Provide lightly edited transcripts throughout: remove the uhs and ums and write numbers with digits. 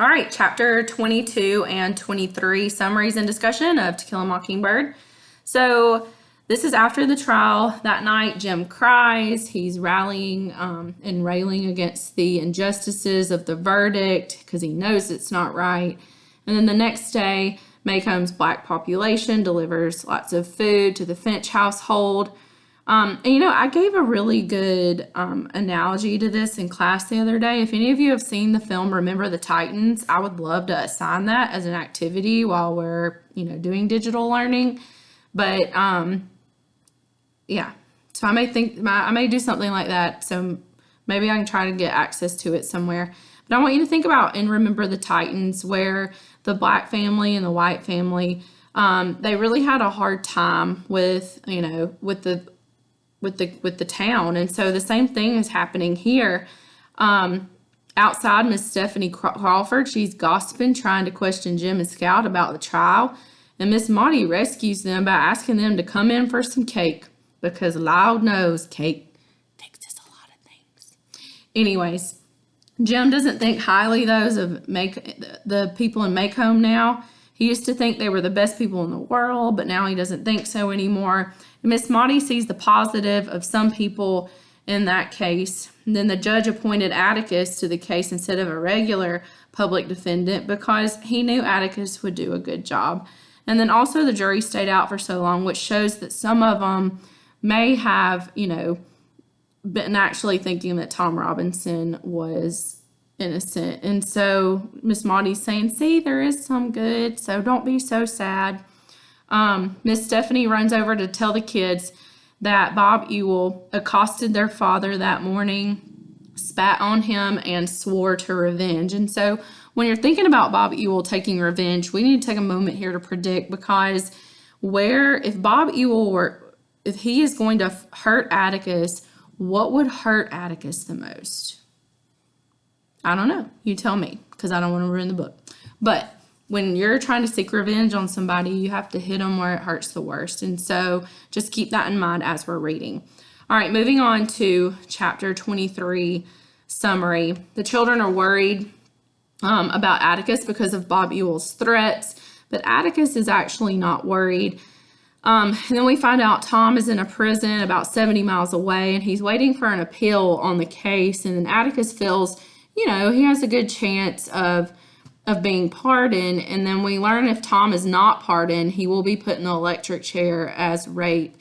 All right, chapter 22 and 23, summaries and discussion of To Kill a Mockingbird. So this is after the trial. That night, Jim cries. He's rallying and railing against the injustices of the verdict because he knows it's not right. And then the next day, Maycomb's black population delivers lots of food to the Finch household. I gave a really good analogy to this in class the other day. If any of you have seen the film Remember the Titans, I would love to assign that as an activity while we're, doing digital learning. But yeah, so I may do something like that. So maybe I can try to get access to it somewhere. But I want you to think about and Remember the Titans, where the black family and the white family, they really had a hard time with the town. And so the same thing is happening here. Outside, Miss Stephanie Crawford, she's gossiping, trying to question Jim and Scout about the trial. And Miss Maudie rescues them by asking them to come in for some cake, because Loud knows cake fixes a lot of things. Anyways, Jim doesn't think highly, though, of the people in Macomb now. He used to think they were the best people in the world, but now he doesn't think so anymore. Miss Maudie sees the positive of some people in that case. And then the judge appointed Atticus to the case instead of a regular public defendant because he knew Atticus would do a good job. And then also the jury stayed out for so long, which shows that some of them may have, been actually thinking that Tom Robinson was innocent. And so Miss Maudie's saying, see, there is some good, so don't be so sad. Miss Stephanie runs over to tell the kids that Bob Ewell accosted their father that morning, spat on him, and swore to revenge. And so when you're thinking about Bob Ewell taking revenge, we need to take a moment here to predict, because if he is going to hurt Atticus, what would hurt Atticus the most? I don't know. You tell me, because I don't want to ruin the book. But when you're trying to seek revenge on somebody, you have to hit them where it hurts the worst. And so just keep that in mind as we're reading. All right, moving on to chapter 23 summary. The children are worried about Atticus because of Bob Ewell's threats, but Atticus is actually not worried. And then we find out Tom is in a prison about 70 miles away, and he's waiting for an appeal on the case. And then Atticus feels, he has a good chance of being pardoned. And then we learn if Tom is not pardoned, he will be put in the electric chair as rape,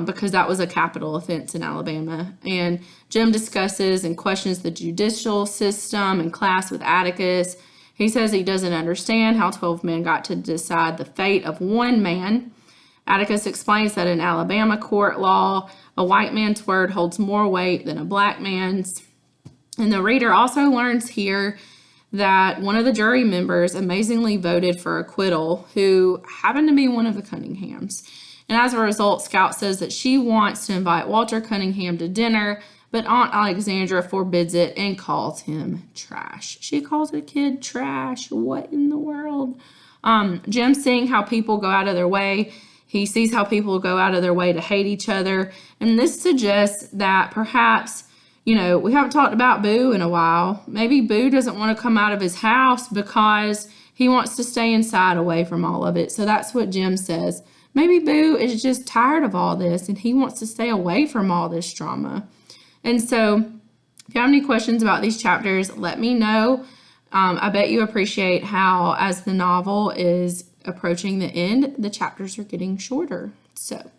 because that was a capital offense in Alabama. And Jim discusses and questions the judicial system in class with Atticus. He says he doesn't understand how 12 men got to decide the fate of one man. Atticus explains that in Alabama court law, a white man's word holds more weight than a black man's. And the reader also learns here that one of the jury members amazingly voted for acquittal, who happened to be one of the Cunninghams. And as a result, Scout says that she wants to invite Walter Cunningham to dinner, but Aunt Alexandra forbids it and calls him trash. She calls a kid trash. What in the world? Jim's seeing how people go out of their way. He sees how people go out of their way to hate each other. And this suggests that perhaps, we haven't talked about Boo in a while. Maybe Boo doesn't want to come out of his house because he wants to stay inside away from all of it. So that's what Jim says. Maybe Boo is just tired of all this and he wants to stay away from all this drama. And so if you have any questions about these chapters, let me know. I bet you appreciate how, as the novel is approaching the end, the chapters are getting shorter. So